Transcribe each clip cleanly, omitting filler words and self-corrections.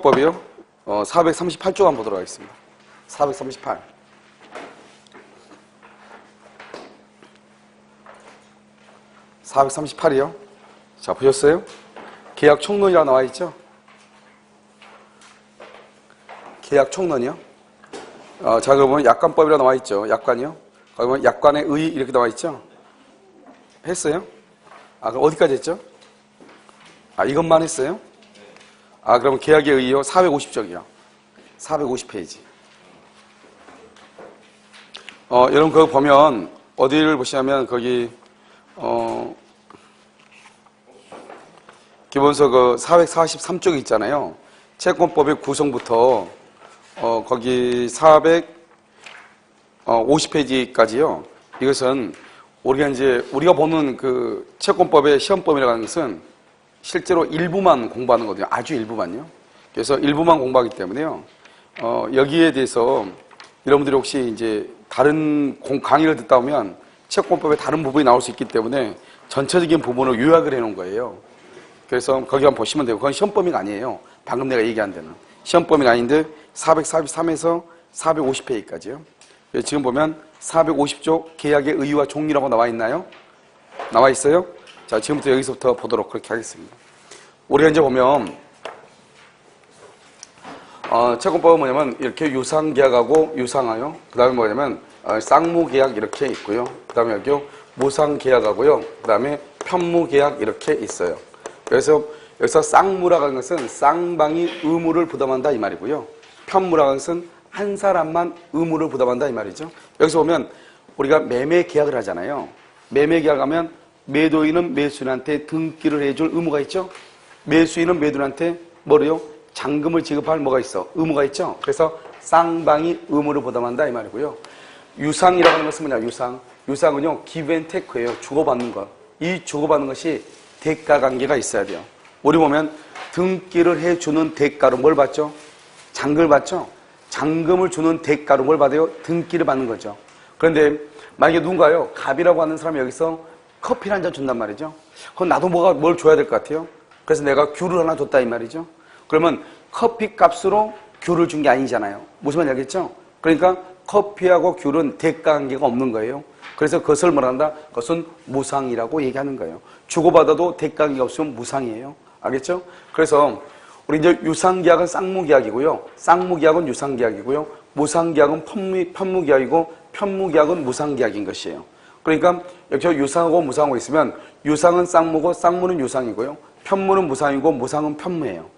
계약법이요. 438조 한번 보도록 하겠습니다. 438. 438이요. 자, 보셨어요? 계약 총론이라고 나와 있죠? 계약 총론이요. 자, 그러면 약관법이라고 나와 있죠. 약관이요. 그러면 약관의 의 이렇게 나와 있죠? 했어요? 그럼 어디까지 했죠? 이것만 했어요? 그러면 계약의 의의요. 450쪽이요. 450페이지. 여러분, 그거 보면, 어디를 보시냐면, 거기, 기본서 그 443쪽이 있잖아요. 채권법의 구성부터, 거기 450페이지까지요. 이것은, 우리가 보는 그 채권법의 시험법이라고 하는 것은 실제로 일부만 공부하는 거거든요. 아주 일부만요. 그래서 일부만 공부하기 때문에요. 여기에 대해서 여러분들이 혹시 이제 다른 강의를 듣다 보면 채권법의 다른 부분이 나올 수 있기 때문에 전체적인 부분을 요약을 해 놓은 거예요. 그래서 거기 한번 보시면 되고, 그건 시험 범위가 아니에요. 방금 내가 얘기한 데는. 시험 범위가 아닌데 443에서 450페이지까지요. 지금 보면 450조 계약의 의의와 종리라고 나와 있나요? 나와 있어요? 자, 지금부터 여기서부터 보도록 그렇게 하겠습니다. 우리가 이제 보면 채권법은 뭐냐면 이렇게 유상계약하고 유상하요. 그 다음에 뭐냐면 쌍무계약 이렇게 있고요. 그 다음에 여기 무상계약하고요. 그 다음에 편무계약 이렇게 있어요. 그래서 여기서 쌍무라고 하는 것은 쌍방이 의무를 부담한다 이 말이고요. 편무라고 하는 것은 한 사람만 의무를 부담한다 이 말이죠. 여기서 보면 우리가 매매계약을 하잖아요. 매매계약하면 매도인은 매수인한테 등기를 해줄 의무가 있죠. 매수인은 매도인한테 뭐래요? 잔금을 지급할 뭐가 있어? 의무가 있죠. 그래서 쌍방이 의무를 부담한다 이 말이고요. 유상이라고 하는 것은 뭐냐? 유상은요 give and take예요. 주고받는 것. 이 주고받는 것이 대가 관계가 있어야 돼요. 우리 보면 등기를 해주는 대가로 뭘 받죠? 잔금을 받죠. 잔금을 주는 대가로 뭘 받아요? 등기를 받는 거죠. 그런데 만약에 누군가요? 갑이라고 하는 사람이 여기서 커피를 한 잔 준단 말이죠. 그럼 나도 뭘 줘야 될 것 같아요? 그래서 내가 귤을 하나 줬다 이 말이죠. 그러면 커피 값으로 귤을 준 게 아니잖아요. 무슨 말인지 알겠죠? 그러니까 커피하고 귤은 대가 관계가 없는 거예요. 그래서 그것을 뭐란다? 그것은 무상이라고 얘기하는 거예요. 주고받아도 대가 관계가 없으면 무상이에요. 알겠죠? 그래서 우리 이제 유상계약은 쌍무계약이고요. 쌍무계약은 유상계약이고요. 무상계약은 편무계약이고 편무계약은 무상계약인 것이에요. 그러니까 여기서 유상하고 무상하고 있으면 유상은 쌍무고 쌍무는 유상이고요. 편무는 무상이고 무상은 편무예요.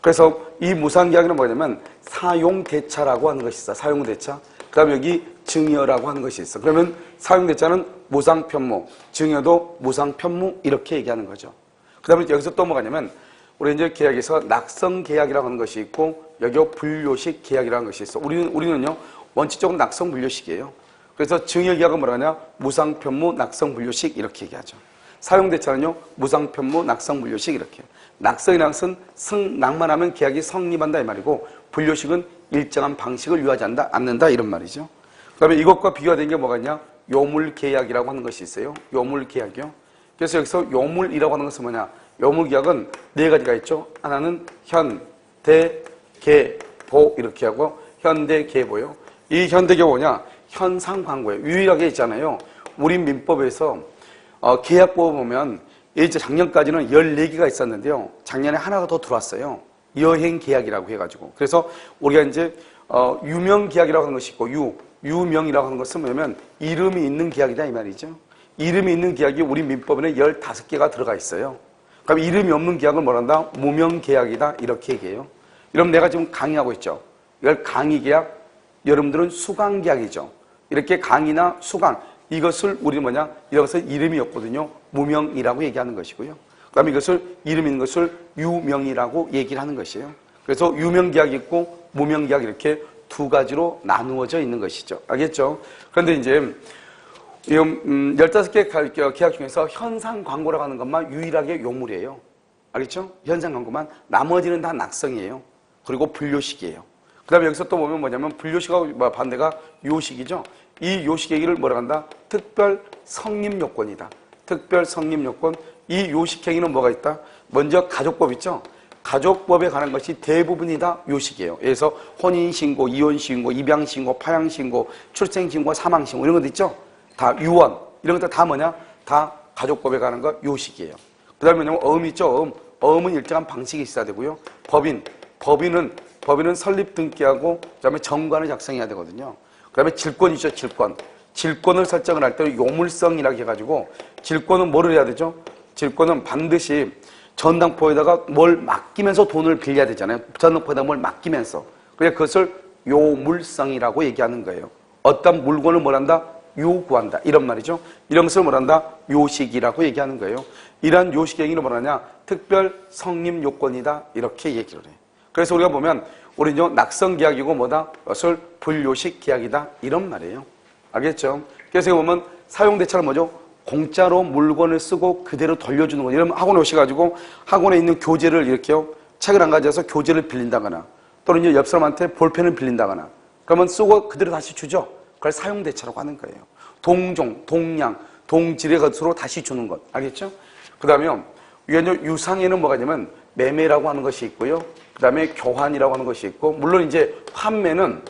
그래서 이 무상계약은 뭐냐면 사용대차라고 하는 것이 있어. 사용대차. 그 다음에 여기 증여라고 하는 것이 있어. 그러면 사용대차는 무상편무, 증여도 무상편무 이렇게 얘기하는 거죠. 그 다음에 여기서 또 뭐가 있냐면 우리 이제 계약에서 낙성계약이라고 하는 것이 있고 여기 분료식 계약이라는 것이 있어. 우리는요 원칙적으로 낙성분료식이에요. 그래서 증여계약은 뭐라 하냐? 무상편무, 낙성분료식 이렇게 얘기하죠. 사용대차는요 무상편무, 낙성분료식 이렇게. 낙성이라는 것은 낭만하면 계약이 성립한다 이 말이고 분료식은 일정한 방식을 유하지 않는다 이런 말이죠. 그 다음에 이것과 비교가 된 게 뭐가 있냐? 요물계약이라고 하는 것이 있어요. 요물계약이요. 그래서 여기서 요물이라고 하는 것은 뭐냐? 요물계약은 네 가지가 있죠. 하나는 현, 대, 계, 보 이렇게 하고 현대, 계보요. 이 현대계가 뭐냐? 현상광고예요. 유일하게 있잖아요. 우리 민법에서 계약법을 보면 이제 작년까지는 14개가 있었는데요. 작년에 하나가 더 들어왔어요. 여행계약이라고 해가지고. 그래서 우리가 이제 유명계약이라고 하는 것이 있고 유명이라고 하는 것은 뭐냐면 이름이 있는 계약이다 이 말이죠. 이름이 있는 계약이 우리 민법에는 15개가 들어가 있어요. 그럼 이름이 없는 계약을 뭐란다? 무명계약이다 이렇게 얘기해요. 여러분 내가 지금 강의하고 있죠. 이걸 강의계약, 여러분들은 수강계약이죠. 이렇게 강의나 수강 이것을 우리는 뭐냐? 이것을 이름이 없거든요. 무명이라고 얘기하는 것이고요. 그 다음에 이것을 이름 있는 것을 유명이라고 얘기를 하는 것이에요. 그래서 유명계약이 있고 무명계약 이렇게 두 가지로 나누어져 있는 것이죠. 알겠죠? 그런데 이제 15개 계약 중에서 현상광고라고 하는 것만 유일하게 요물이에요. 알겠죠? 현상광고만. 나머지는 다 낙성이에요. 그리고 분료식이에요. 그 다음에 여기서 또 보면 뭐냐면 분료식하고 반대가 요식이죠. 이 요식 얘기를 뭐라 한다? 특별 성립 요건이다. 특별 성립 요건. 이 요식 행위는 뭐가 있다? 먼저 가족법 있죠? 가족법에 관한 것이 대부분이 다 요식이에요. 그래서 혼인신고, 이혼신고, 입양신고, 파양신고, 출생신고, 사망신고 이런 것도 있죠. 다 유언 이런 것들 다 뭐냐? 다 가족법에 관한 거 요식이에요. 그 다음에 어음 있죠. 어음은 일정한 방식이 있어야 되고요. 법인은 설립 등기하고 그다음에 정관을 작성해야 되거든요. 그다음에 질권 있죠. 질권을 설정을 할 때 요물성이라고 해가지고 질권은 뭐를 해야 되죠? 질권은 반드시 전당포에다가 뭘 맡기면서 돈을 빌려야 되잖아요. 전당포에다가 뭘 맡기면서. 그래서 그것을 요물성이라고 얘기하는 거예요. 어떤 물건을 뭘 한다? 요구한다. 이런 말이죠. 이런 것을 뭘 한다? 요식이라고 얘기하는 거예요. 이러한 요식 행위를 뭐하냐? 특별 성립 요건이다. 이렇게 얘기를 해요. 그래서 우리가 보면 우리는 낙성 계약이고 뭐다? 그것을 불요식 계약이다. 이런 말이에요. 알겠죠? 그래서 보면 사용대차는 뭐죠? 공짜로 물건을 쓰고 그대로 돌려주는 거. 이러면 학원에 오셔가지고 학원에 있는 교재를 이렇게요. 책을 안 가져와서 교재를 빌린다거나 또는 이제 옆 사람한테 볼펜을 빌린다거나 그러면 쓰고 그대로 다시 주죠. 그걸 사용대차라고 하는 거예요. 동종, 동량, 동질의 것으로 다시 주는 것. 알겠죠? 그 다음에 유상에는 뭐가 있냐면 매매라고 하는 것이 있고요. 그 다음에 교환이라고 하는 것이 있고 물론 이제 환매는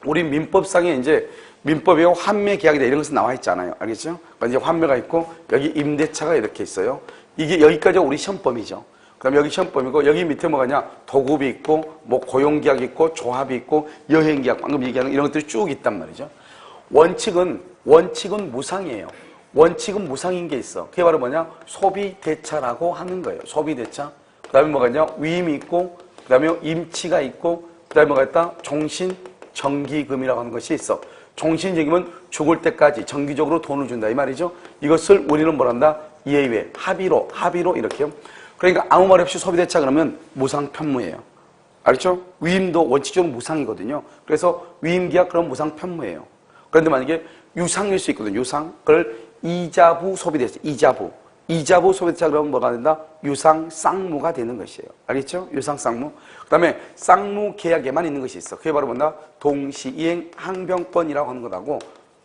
우리 민법상에 이제 민법에 환매 계약이다 이런 것은 나와 있잖아요. 알겠죠? 그러니까 이제 환매가 있고 여기 임대차가 이렇게 있어요. 이게 여기까지가 우리 시험범위죠. 그다음 여기 시험범위고 여기 밑에 뭐가냐? 도급이 있고 뭐 고용계약이 있고 조합이 있고 여행계약 방금 얘기하는 이런 것들이 쭉 있단 말이죠. 원칙은 무상이에요. 원칙은 무상인 게 있어. 그게 바로 뭐냐? 소비대차라고 하는 거예요. 소비대차. 그다음에 뭐가냐? 위임이 있고 그다음에 임치가 있고 그다음에 뭐가 있다? 종신정기금이라고 하는 것이 있어. 종신정기금은 죽을 때까지 정기적으로 돈을 준다 이 말이죠. 이것을 우리는 뭐란다? 예외, 합의로 이렇게요. 그러니까 아무 말 없이 소비대차 그러면 무상편무예요. 알겠죠? 위임도 원칙적으로 무상이거든요. 그래서 위임계약 그럼 무상편무예요. 그런데 만약에 유상일 수 있거든요. 유상. 그걸 이자부 소비대차, 이자부 소비대차 그러면 뭐가 된다? 유상 쌍무가 되는 것이에요. 알겠죠? 유상 쌍무. 그 다음에 쌍무 계약에만 있는 것이 있어. 그게 바로 뭔가 동시이행 항변권이라고 하는 것하고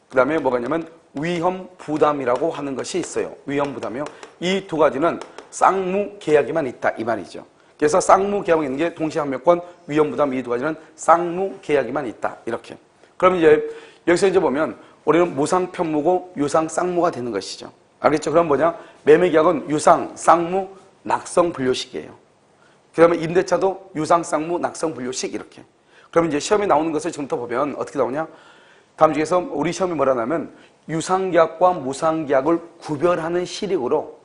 그 다음에 뭐가 있냐면 위험 부담이라고 하는 것이 있어요. 위험 부담이요. 이 두 가지는 쌍무 계약에만 있다 이 말이죠. 그래서 쌍무 계약에 있는 게 동시항변권, 위험 부담 이 두 가지는 쌍무 계약에만 있다 이렇게. 그럼 이제 여기서 이제 보면 우리는 무상 편무고 유상 쌍무가 되는 것이죠. 알겠죠? 그럼 뭐냐? 매매계약은 유상, 쌍무, 낙성 분료식이에요. 그 다음에 임대차도 유상, 쌍무, 낙성 분료식 이렇게. 그럼 이제 시험에 나오는 것을 지금부터 보면 어떻게 나오냐? 다음 중에서 우리 시험이 뭐라냐면 유상계약과 무상계약을 구별하는 시력으로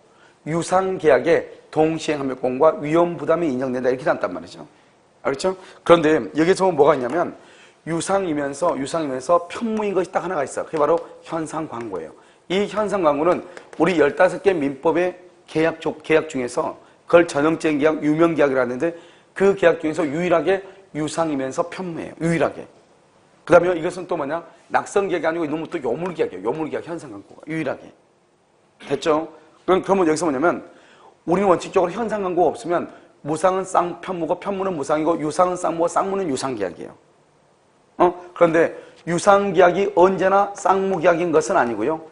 유상계약에 동시행항변권과 위험부담이 인정된다 이렇게 나왔단 말이죠. 알겠죠? 그런데 여기서 보면 뭐가 있냐면 유상이면서 편무인 것이 딱 하나가 있어요. 그게 바로 현상광고예요. 이 현상광고는 우리 15개 민법의 계약 중에서 그걸 전형적인 계약, 유명계약이라 하는데 그 계약 중에서 유일하게 유상이면서 편무예요. 유일하게. 그 다음에 이것은 또 뭐냐? 낙성계약이 아니고 이놈은 또 요물계약이에요. 요물계약 현상광고가 유일하게. 됐죠? 그러면 여기서 뭐냐면 우리는 원칙적으로 현상광고가 없으면 무상은 쌍편무고 편무는 무상이고 유상은 쌍무고 쌍무는 유상계약이에요. 그런데 유상계약이 언제나 쌍무계약인 것은 아니고요.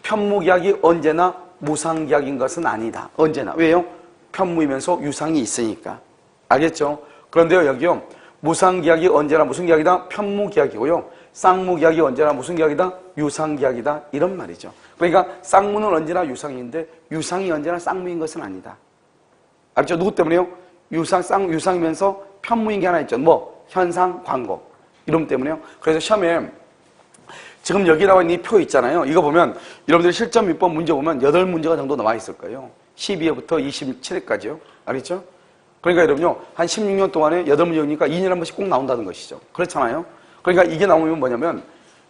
편무계약이 언제나 무상계약인 것은 아니다. 언제나. 왜요? 편무이면서 유상이 있으니까. 알겠죠? 그런데요, 여기요. 무상계약이 언제나 무슨 계약이다? 편무계약이고요. 쌍무계약이 언제나 무슨 계약이다? 유상계약이다. 이런 말이죠. 그러니까 쌍무는 언제나 유상인데 유상이 언제나 쌍무인 것은 아니다. 알죠? 누구 때문에요? 유상이면서 편무인 게 하나 있죠. 뭐? 현상광고. 이름 때문에요. 그래서 시험에 지금 여기 나와 있는 이 표 있잖아요. 이거 보면 여러분들이 실전 민법 문제 보면 8문제가 정도 나와 있을 거예요. 12회부터 27회까지요. 알겠죠? 그러니까 여러분요. 한 16년 동안에 8문제니까 2년에 한 번씩 꼭 나온다는 것이죠. 그렇잖아요. 그러니까 이게 나오면 뭐냐면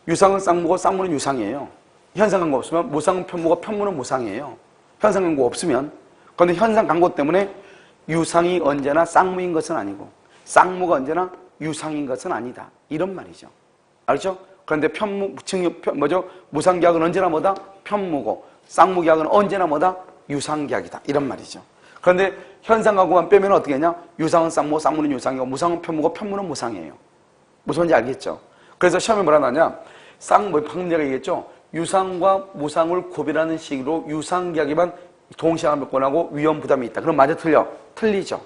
유상은 쌍무고 쌍무는 유상이에요. 현상광고 없으면 무상은 편무고 편무는 무상이에요. 현상광고 없으면. 그런데 현상광고 때문에 유상이 언제나 쌍무인 것은 아니고 쌍무가 언제나 유상인 것은 아니다. 이런 말이죠. 알죠? 그런데 무상계약은 언제나 뭐다? 편무고 쌍무계약은 언제나 뭐다? 유상계약이다. 이런 말이죠. 그런데 현상광고만 빼면 어떻게 하냐? 유상은 쌍무고 쌍무는 유상이고 무상은 편무고 편무는 무상이에요. 무슨 말인지 알겠죠? 그래서 시험에 뭐라 나냐? 방금 제가 얘기했죠? 유상과 무상을 구별하는 식으로 유상계약에만 동시항변권하고 위험 부담이 있다. 그럼 맞아 틀려? 틀리죠.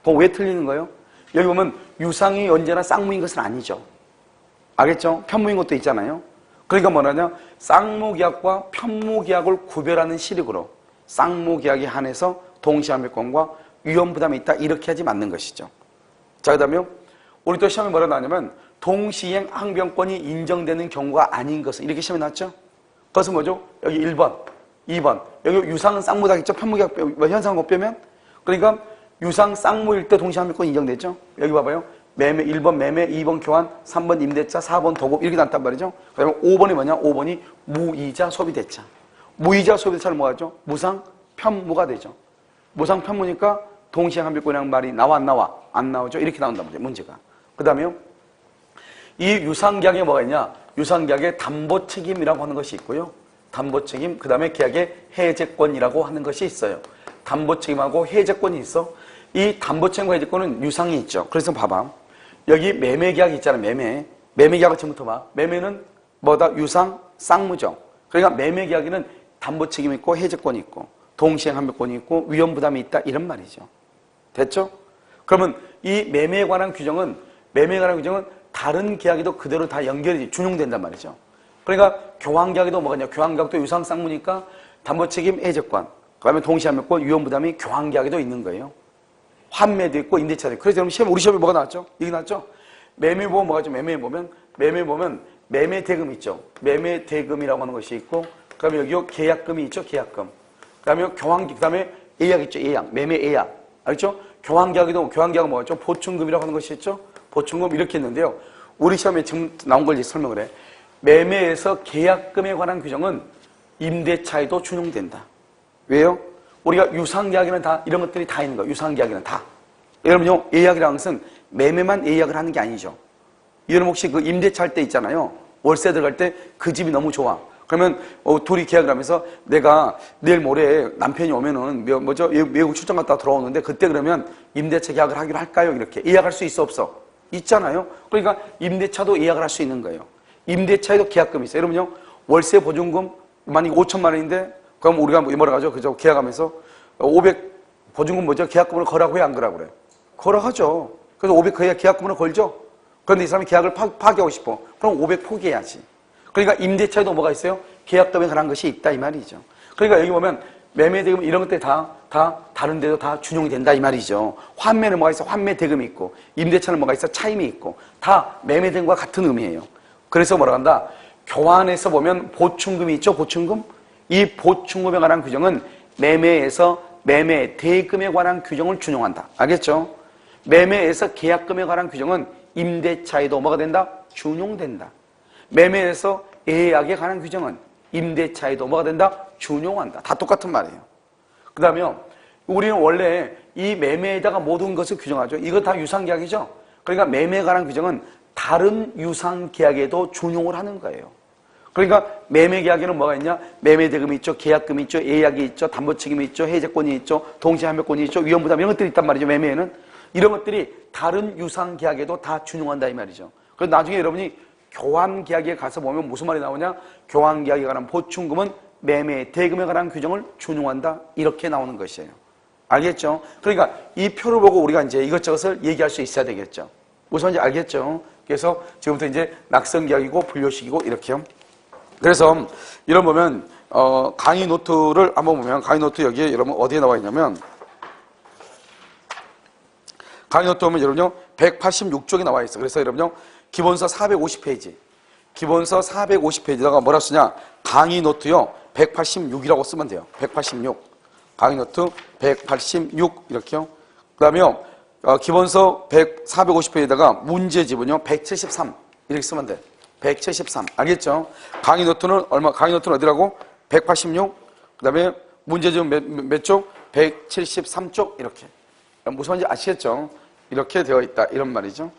그거 왜 틀리는 거예요? 여기 보면 유상이 언제나 쌍무인 것은 아니죠. 알겠죠? 편무인 것도 있잖아요. 그러니까 뭐냐냐, 쌍무계약과 편무계약을 구별하는 시력으로 쌍무계약에 한해서 동시함유권과 위험부담이 있다, 이렇게 하지 맞는 것이죠. 자, 그 다음에 우리 또 시험에 뭐라 나오냐면 동시행 항변권이 인정되는 경우가 아닌 것은, 이렇게 시험에 나왔죠. 그것은 뭐죠? 여기 1번, 2번. 여기 유상은 쌍무다겠죠? 편무계약 현상을 못 빼면. 그러니까 유상 쌍무일 때 동시함유권 인정되죠? 여기 봐봐요. 매매 1번 매매, 2번 교환, 3번 임대차, 4번 도급, 이렇게 나왔단 말이죠. 그 다음에 5번이 뭐냐? 5번이 무이자 소비대차. 무이자 소비대차는 뭐가죠? 무상 편무가 되죠. 무상 편무니까 동시행함유권이라는 말이 나와 안 나와? 안 나오죠. 이렇게 나온단 말이에요, 문제가. 그 다음에요, 이 유상계약에 뭐가 있냐? 유상계약에 담보책임이라고 하는 것이 있고요. 담보책임, 그 다음에 계약의 해제권이라고 하는 것이 있어요. 담보책임하고 해제권이 있어. 이 담보책임과 해제권은 유상이 있죠. 그래서 봐봐. 여기 매매계약이 있잖아, 매매계약을 지금부터 봐. 매매는 뭐다? 유상, 쌍무죠. 그러니까 매매계약에는 담보책임이 있고 해제권이 있고 동시행함유권이 있고 위험부담이 있다, 이런 말이죠. 됐죠? 그러면 이 매매에 관한 규정은 다른 계약에도 그대로 다 연결이 준용된단 말이죠. 그러니까 교환계약에도 뭐가냐? 교환계약도 유상 쌍무니까 담보책임, 해제권, 그 다음에 동시함유권, 위험부담이 교환계약에도 있는 거예요. 환매도 있고 임대차도 있고. 그래서 여러분 시험, 우리 시험에 뭐가 나왔죠? 이게 나왔죠? 매매 보면 뭐가 있죠? 매매 보면 매매대금 있죠. 매매대금이라고 하는 것이 있고, 그 다음에 여기 계약금이 있죠. 계약금. 그 다음에 그 다음에 예약 있죠. 예약. 매매 예약. 알겠죠? 교환계약은 뭐가 있죠? 보충금이라고 하는 것이 있죠. 보충금 이렇게 있는데요. 우리 시험에 지금 나온 걸 설명을 해. 매매에서 계약금에 관한 규정은 임대차에도 준용된다. 왜요? 우리가 유상계약에는 다 이런 것들이 다 있는 거예요. 유상계약에는 다. 여러분요, 예약이라는 것은 매매만 예약을 하는 게 아니죠. 여러분 혹시 그 임대차 할 때 있잖아요. 월세 들어갈 때 그 집이 너무 좋아. 그러면 둘이 계약을 하면서 내가 내일 모레 남편이 오면은 외국 출장 갔다 들어오는데 그때 그러면 임대차 계약을 하기로 할까요? 이렇게 예약할 수 있어 없어? 있잖아요. 그러니까 임대차도 예약을 할 수 있는 거예요. 임대차에도 계약금이 있어요. 여러분요, 월세 보증금 만약에 5천만 원인데 그럼 우리가 뭐라 하죠? 그죠? 계약하면서 500 보증금 뭐죠? 계약금을 거라고 해, 안 거라고 그래? 거라하죠. 그래서 500 계약금을 걸죠. 그런데 이 사람이 계약을 파기하고 싶어. 그럼 500 포기해야지. 그러니까 임대차에도 뭐가 있어요? 계약금에 관한 것이 있다, 이 말이죠. 그러니까 여기 보면 매매대금 이런 것들 다 다른 데도 다 준용이 된다, 이 말이죠. 환매는 뭐가 있어? 환매대금이 있고, 임대차는 뭐가 있어? 차임이 있고, 다 매매대금과 같은 의미예요. 그래서 뭐라 한다? 교환에서 보면 보충금이 있죠, 보충금? 이 보충금에 관한 규정은 매매에서 매매대금에 관한 규정을 준용한다. 알겠죠? 매매에서 계약금에 관한 규정은 임대차에도 뭐가 된다? 준용된다. 매매에서 예약에 관한 규정은 임대차에도 뭐가 된다? 준용한다. 다 똑같은 말이에요. 그 다음에 우리는 원래 이 매매에다가 모든 것을 규정하죠. 이거 다 유상계약이죠. 그러니까 매매에 관한 규정은 다른 유상계약에도 준용을 하는 거예요. 그러니까 매매계약에는 뭐가 있냐? 매매대금이 있죠, 계약금이 있죠, 예약이 있죠, 담보책임이 있죠, 해제권이 있죠, 동시함유권이 있죠, 위험부담 이런 것들이 있단 말이죠. 매매에는 이런 것들이 다른 유상계약에도 다 준용한다, 이 말이죠. 그래서 나중에 여러분이 교환계약에 가서 보면 무슨 말이 나오냐? 교환계약에 관한 보충금은 매매대금에 관한 규정을 준용한다, 이렇게 나오는 것이에요. 알겠죠? 그러니까 이 표를 보고 우리가 이제 이것저것을 얘기할 수 있어야 되겠죠. 무슨 말인지 알겠죠? 그래서 지금부터 이제 낙선계약이고 분료식이고 이렇게요. 그래서 이런 보면 강의 노트를 한번 보면 강의 노트 여기에 여러분 어디에 나와 있냐면 강의 노트 보면 여러분요 186쪽에 나와 있어. 그래서 여러분요 기본서 450페이지 기본서 450페이지다가 뭐라 쓰냐? 강의 노트요 186이라고 쓰면 돼요. 186 강의 노트 186 이렇게요. 그 다음에요 기본서 450페이지에다가 문제집은요 173 이렇게 쓰면 돼. 173 알겠죠? 강의 노트는 얼마? 강의 노트는 어디라고? 186 그 다음에 문제집은 몇 쪽? 173쪽 이렇게. 무슨 말인지 아시겠죠? 이렇게 되어 있다 이런 말이죠.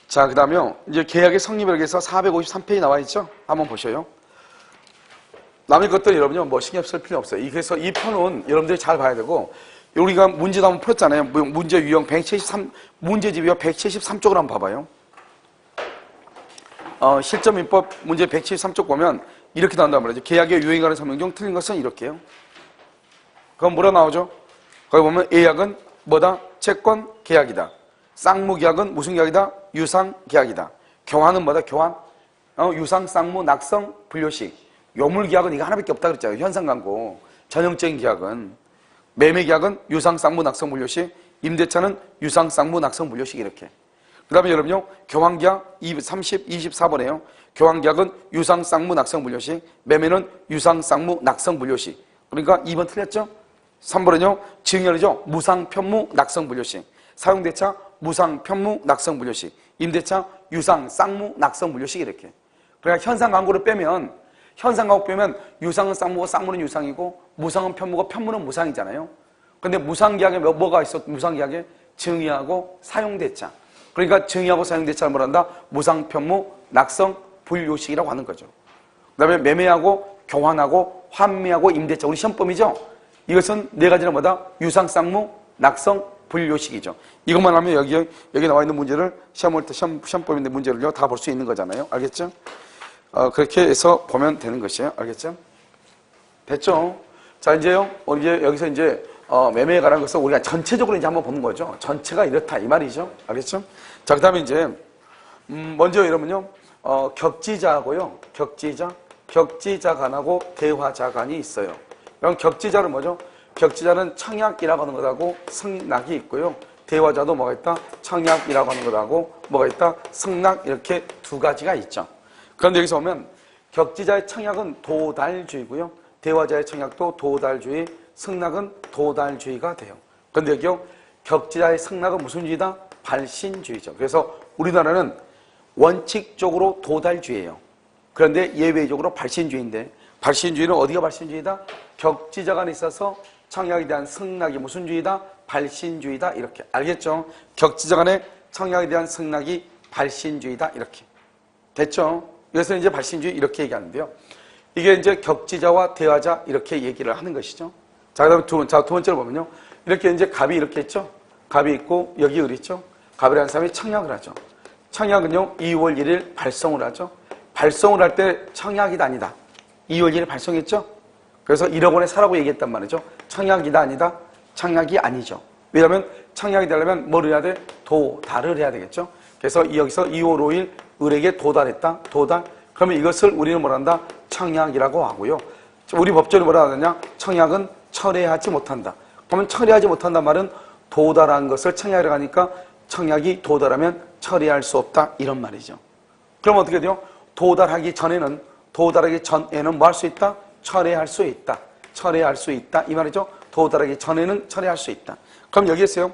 자, 그 다음에 이제 계약의 성립을 위해서 453페이지 나와 있죠? 한번 보셔요. 남의 것들 여러분요 뭐 신경 쓸 필요 없어요. 그래서 이 표는 여러분들이 잘 봐야 되고, 우리가 문제도 한번 풀었잖아요. 문제 유형 173 문제집이요 173쪽을 한번 봐봐요. 실전민법 문제 173쪽 보면 이렇게 나온단 말이죠. 계약의 유형에 관한 설명 중 틀린 것은 이렇게요. 그럼 뭐라 나오죠? 거기 보면 예약은 뭐다? 채권 계약이다. 쌍무 계약은 무슨 계약이다? 유상 계약이다. 교환은 뭐다? 교환. 유상, 쌍무, 낙성, 분료식. 요물 계약은 이거 하나밖에 없다 그랬잖아요. 현상 광고. 전형적인 계약은. 매매 계약은 유상, 쌍무, 낙성, 분료식. 임대차는 유상, 쌍무, 낙성, 분료식 이렇게. 그 다음에 여러분요, 교환계약 24번에요. 교환계약은 유상, 쌍무, 낙성, 분료식. 매매는 유상, 쌍무, 낙성, 분료식. 그러니까 2번 틀렸죠? 3번은요, 증여이죠. 무상, 편무, 낙성, 분료식. 사용대차, 무상, 편무, 낙성, 분료식. 임대차, 유상, 쌍무, 낙성, 분료식 이렇게. 그러니까 현상 광고를 빼면, 현상 광고 빼면 유상은 쌍무고 쌍무는 유상이고 무상은 편무고 편무는 무상이잖아요. 근데 무상계약에 뭐가 있어? 무상계약에 증여하고 사용대차. 그러니까 증여하고 사용대차를 뭐란다? 무상, 편무, 낙성, 분료식이라고 하는 거죠. 그 다음에 매매하고 교환하고 환매하고 임대차. 우리 시험범위죠? 이것은 네 가지는 뭐다? 유상, 쌍무, 낙성, 분료식이죠. 이것만 하면 여기 나와 있는 문제를 시험범위인데 문제를요 다 볼 수 있는 거잖아요. 알겠죠? 그렇게 해서 보면 되는 것이에요. 알겠죠? 됐죠? 자, 이제요. 이제 여기서 이제 매매에 관한 것을 우리가 전체적으로 이제 한번 보는 거죠. 전체가 이렇다 이 말이죠. 알겠죠? 자, 그다음에 이제 먼저 여러분요. 격지자하고요. 격지자간하고 대화자간이 있어요. 그럼 격지자는 뭐죠? 격지자는 청약이라고 하는 것하고 승낙이 있고요. 대화자도 뭐가 있다? 청약이라고 하는 것하고 뭐가 있다? 승낙 이렇게 두 가지가 있죠. 그런데 여기서 보면 격지자의 청약은 도달주의고요. 대화자의 청약도 도달주의, 승낙은 도달주의가 돼요. 그런데 여기요. 격지자의 승낙은 무슨 주의다? 발신주의죠. 그래서 우리나라는 원칙적으로 도달주의예요. 그런데 예외적으로 발신주의인데 발신주의는 어디가 발신주의다? 격지자 간에 있어서 청약에 대한 승낙이 무슨 주의다? 발신주의다 이렇게. 알겠죠? 격지자 간의 청약에 대한 승낙이 발신주의다 이렇게. 됐죠? 그래서 이제 발신주의 이렇게 얘기하는데요. 이게 이제 격지자와 대화자 이렇게 얘기를 하는 것이죠. 자, 그다음에 두 번째로 보면요. 이렇게 이제 갑이 이렇게 있죠? 갑이 있고 여기 을이 있죠? 갑이라는 사람이 청약을 하죠. 청약은요, 2월 1일 발송을 하죠. 발송을 할 때 청약이다 아니다. 2월 1일 발송했죠? 그래서 1억 원에 사라고 얘기했단 말이죠. 청약이다 아니다? 청약이 아니죠. 왜냐하면 청약이 되려면 뭘 해야 돼? 도달을 해야 되겠죠. 그래서 여기서 2월 5일 을에게 도달했다. 도달. 그러면 이것을 우리는 뭐란다? 청약이라고 하고요. 우리 법전이 뭐라 하느냐? 청약은 철회하지 못한다. 그러면 철회하지 못한다는 말은 도달한 것을 청약이라고 하니까 청약이 도달하면 철회할 수 없다. 이런 말이죠. 그럼 어떻게 돼요? 도달하기 전에는 뭐 할 수 있다? 철회할 수 있다. 철회할 수 있다. 이 말이죠. 도달하기 전에는 철회할 수 있다. 그럼 여기 있어요.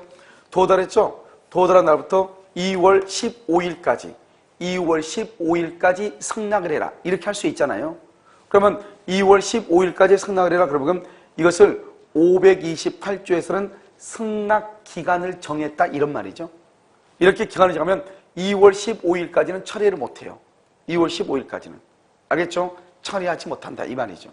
도달했죠? 도달한 날부터 2월 15일까지 승낙을 해라. 이렇게 할 수 있잖아요. 그러면 2월 15일까지 승낙을 해라. 그러면 이것을 528조에서는 승낙 기간을 정했다. 이런 말이죠. 이렇게 기간을 정하면 2월 15일까지는 처리를 못해요. 2월 15일까지는. 알겠죠? 처리하지 못한다. 이 말이죠.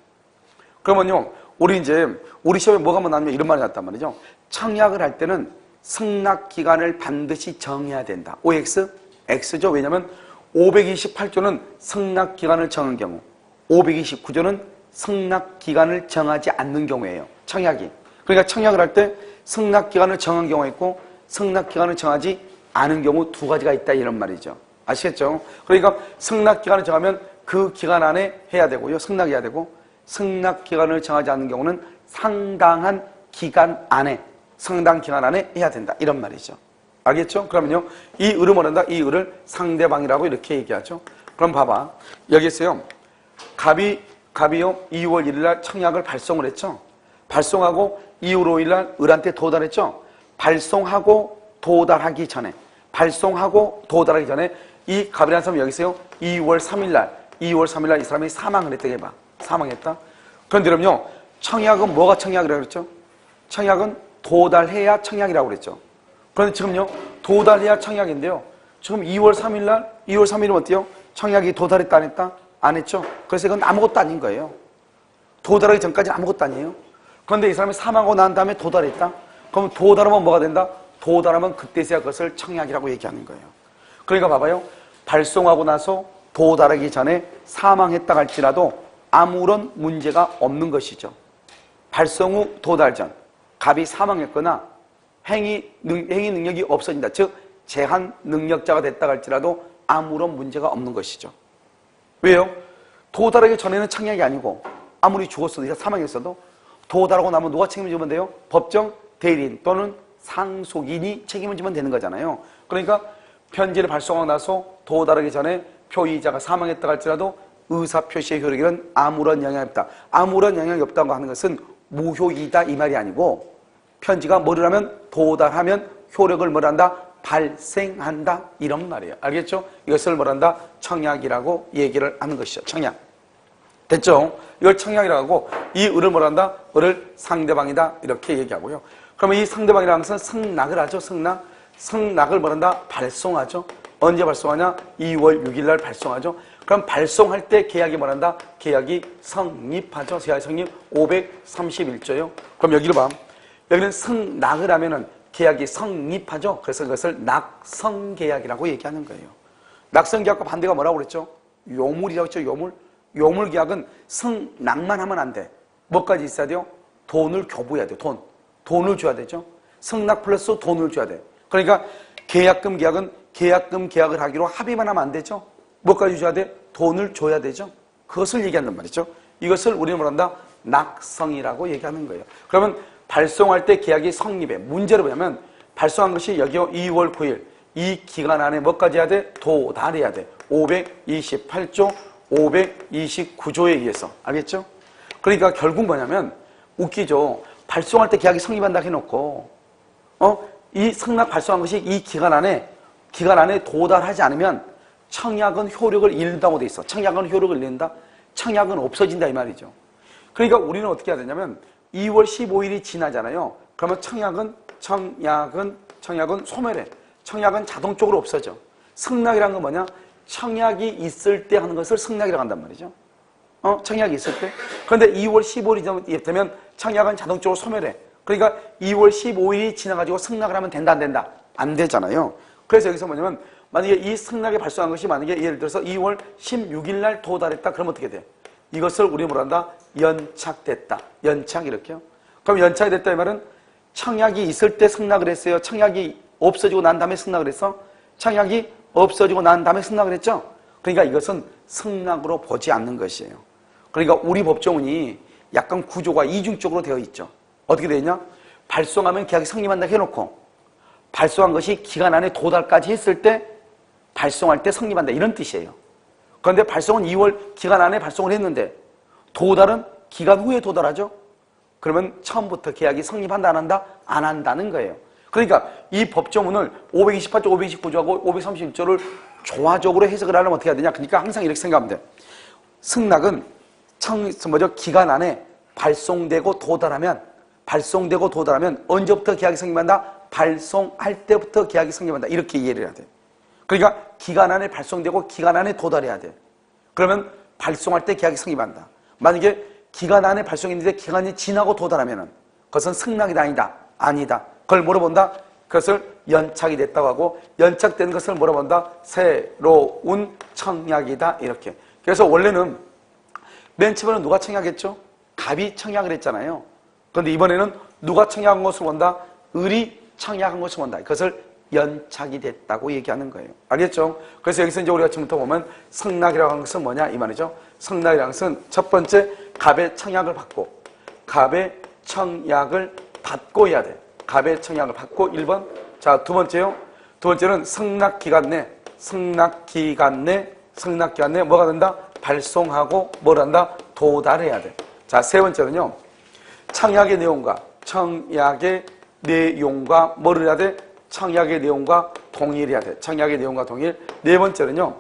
그러면요, 우리 시험에 뭐가 한번 나오면 이런 말이 났단 말이죠. 청약을 할 때는 승낙 기간을 반드시 정해야 된다. OX? X죠. 왜냐하면 528조는 승낙 기간을 정한 경우, 529조는 승낙 기간을 정하지 않는 경우예요. 청약이. 그러니까 청약을 할 때 승낙 기간을 정한 경우가 있고 승낙 기간을 정하지 않은 경우 두 가지가 있다 이런 말이죠. 아시겠죠? 그러니까 승낙 기간을 정하면 그 기간 안에 해야 되고요. 승낙해야 되고 승낙 기간을 정하지 않는 경우는 상당한 기간 안에 해야 된다 이런 말이죠. 알겠죠? 그러면요. 이 을을 뭐란다? 이 을을 상대방이라고 이렇게 얘기하죠. 그럼 봐봐. 여기 있어요. 갑이요. 2월 1일 날 청약을 발송을 했죠. 발송하고 2월 5일 날 을한테 도달했죠. 발송하고 도달하기 전에 이 갑이라는 사람이 여기 있어요. 2월 3일 날 이 사람이 사망을 했다 해봐. 사망했다. 그런데 여러분요. 청약은 뭐가 청약이라고 그랬죠? 청약은 도달해야 청약이라고 그랬죠. 그런데 지금요. 도달해야 청약인데요. 지금 2월 3일은 어때요? 청약이 도달했다 안 했다? 안 했죠. 그래서 이건 아무것도 아닌 거예요. 도달하기 전까지는 아무것도 아니에요. 그런데 이 사람이 사망하고 난 다음에 도달했다? 그럼 도달하면 뭐가 된다? 도달하면 그때서야 그것을 청약이라고 얘기하는 거예요. 그러니까 봐봐요. 발송하고 나서 도달하기 전에 사망했다 할지라도 아무런 문제가 없는 것이죠. 발송 후 도달 전 갑이 사망했거나 행위 능력이 없어진다. 즉 제한 능력자가 됐다 할지라도 아무런 문제가 없는 것이죠. 왜요? 도달하기 전에는 청약이 아니고 아무리 죽었어도 사망했어도 도달하고 나면 누가 책임을 지면 돼요? 법정 대리인 또는 상속인이 책임을 지면 되는 거잖아요. 그러니까 편지를 발송하고 나서 도달하기 전에 표의자가 사망했다 할지라도 의사표시의 효력에는 아무런 영향이 없다. 아무런 영향이 없다고 하는 것은 무효이다 이 말이 아니고 편지가 뭐를 하면 도달하면 효력을 뭐란다? 발생한다 이런 말이에요. 알겠죠? 이것을 뭐란다? 청약이라고 얘기를 하는 것이죠. 청약. 됐죠? 이걸 청약이라고 하고 이 을을 뭐란다? 을을 상대방이다 이렇게 얘기하고요. 그러면 이 상대방이라는 것은 승낙을 하죠. 승낙을 뭐란다? 발송하죠. 언제 발송하냐? 2월 6일 날 발송하죠. 그럼 발송할 때 계약이 뭐란다? 계약이 성립하죠. 계약이 성립 531조요. 그럼 여기를 봐. 여기는 승낙을 하면은 계약이 성립하죠. 그래서 그것을 낙성계약이라고 얘기하는 거예요. 낙성계약과 반대가 뭐라고 그랬죠? 요물이라고 했죠. 요물계약은 승낙만 하면 안 돼. 뭐까지 있어야 돼요? 돈을 교부해야 돼요. 돈을 줘야 되죠. 승낙 플러스 돈을 줘야 돼. 그러니까 계약금 계약은 계약금 계약을 하기로 합의만 하면 안 되죠. 뭐까지 줘야 돼? 돈을 줘야 되죠. 그것을 얘기한단 말이죠. 이것을 우리는 뭐란다? 낙성이라고 얘기하는 거예요. 그러면 발송할 때 계약이 성립해. 문제를 뭐냐면 발송한 것이 여기요 2월 9일 이 기간 안에 뭐까지 해야 돼? 도달해야 돼. 528조 529조에 의해서. 알겠죠? 그러니까 결국 뭐냐면 웃기죠. 발송할 때 계약이 성립한다 해놓고 이 승낙 발송한 것이 이 기간 안에 도달하지 않으면 청약은 효력을 잃는다고 돼 있어. 청약은 효력을 잃는다. 청약은 없어진다 이 말이죠. 그러니까 우리는 어떻게 해야 되냐면 2월 15일이 지나잖아요. 그러면 청약은 소멸해. 청약은 자동적으로 없어져. 승낙이라는 건 뭐냐? 청약이 있을 때 하는 것을 승낙이라고 한단 말이죠. 청약이 있을 때. 그런데 2월 15일이 되면 청약은 자동적으로 소멸해. 그러니까 2월 15일이 지나가지고 승낙을 하면 된다 안 된다? 안 되잖아요. 그래서 여기서 뭐냐면 만약에 이 승낙이 발송한 것이 만약에 예를 들어서 2월 16일 날 도달했다. 그러면 어떻게 돼? 이것을 우리 뭐란다? 연착됐다. 연착 이렇게요. 그럼 연착이 됐다 이 말은 청약이 있을 때 승낙을 했어요. 청약이 없어지고 난 다음에 승낙을 했어. 청약이 없어지고 난 다음에 승낙을 했죠. 그러니까 이것은 승낙으로 보지 않는 것이에요. 그러니까 우리 법조문이 약간 구조가 이중적으로 되어 있죠. 어떻게 되어 있냐? 발송하면 계약이 성립한다 해놓고 발송한 것이 기간 안에 도달까지 했을 때 발송할 때 성립한다 이런 뜻이에요. 그런데 발송은 2월 기간 안에 발송을 했는데 도달은 기간 후에 도달하죠. 그러면 처음부터 계약이 성립한다 안 한다? 안 한다는 거예요. 그러니까 이 법조문을 528조, 529조하고 531조를 조화적으로 해석을 하려면 어떻게 해야 되냐? 그러니까 항상 이렇게 생각하면 돼. 승낙은 기간 안에 발송되고 도달하면 언제부터 계약이 성립한다? 발송할 때부터 계약이 성립한다. 이렇게 이해를 해야 돼. 그러니까 기간 안에 발송되고 기간 안에 도달해야 돼. 그러면 발송할 때 계약이 성립한다. 만약에 기간 안에 발송했는데 기간이 지나고 도달하면은 그것은 승낙이다 아니다? 아니다. 그걸 물어본다? 그것을 연착이 됐다고 하고 연착된 것을 물어본다? 새로운 청약이다. 이렇게. 그래서 원래는 맨 처음에는 누가 청약했죠? 갑이 청약을 했잖아요. 그런데 이번에는 누가 청약한 것을 본다? 을이 청약한 것을 본다. 그것을 연착이 됐다고 얘기하는 거예요. 알겠죠? 그래서 여기서 이제 우리가 지금부터 보면 승낙이라고 하는 것은 뭐냐? 이 말이죠. 승낙이라는 것은 첫 번째 갑의 청약을 받고 갑의 청약을 받고 해야 돼. 갑의 청약을 받고 1번. 자, 두 번째요. 두 번째는 승낙기간 내 뭐가 된다? 발송하고 뭘 한다? 도달해야 돼. 자, 세 번째는요. 청약의 내용과 뭐를 해야 돼? 청약의 내용과 동일해야 돼. 청약의 내용과 동일. 네 번째는요.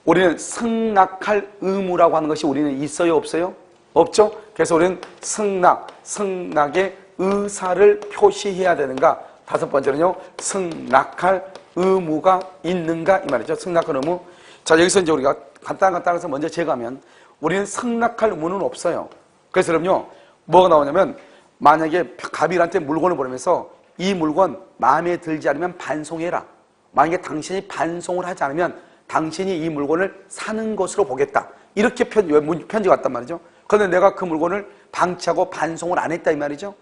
우리는 승낙할 의무라고 하는 것이 우리는 있어요? 없어요? 없죠? 그래서 우리는 승낙의 의사를 표시해야 되는가? 다섯 번째는요. 승낙할 의무가 있는가? 이 말이죠. 승낙할 의무. 자, 여기서 이제 우리가 간단해서 먼저 제거하면 우리는 승낙할 의무는 없어요. 그래서 그럼요. 뭐가 나오냐면 만약에 갑일한테 물건을 보내면서 이 물건 마음에 들지 않으면 반송해라. 만약에 당신이 반송을 하지 않으면 당신이 이 물건을 사는 것으로 보겠다. 이렇게 편지가 왔단 말이죠. 그런데 내가 그 물건을 방치하고 반송을 안 했다 이 말이죠.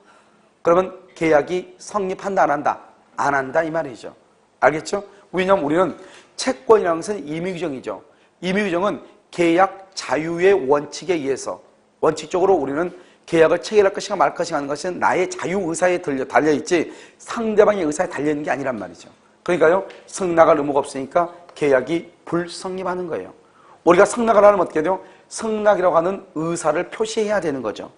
그러면 계약이 성립한다, 안 한다? 안 한다 이 말이죠. 알겠죠? 왜냐하면 우리는 채권이라는 것은 임의규정이죠. 임의규정은 계약 자유의 원칙에 의해서 원칙적으로 우리는 계약을 체결할 것인가 말 것인가 하는 것은 나의 자유의사에 달려있지 상대방의 의사에 달려있는 게 아니란 말이죠. 그러니까요, 승낙할 의무가 없으니까 계약이 불성립하는 거예요. 우리가 승낙을 하려면 어떻게 돼요? 승낙이라고 하는 의사를 표시해야 되는 거죠.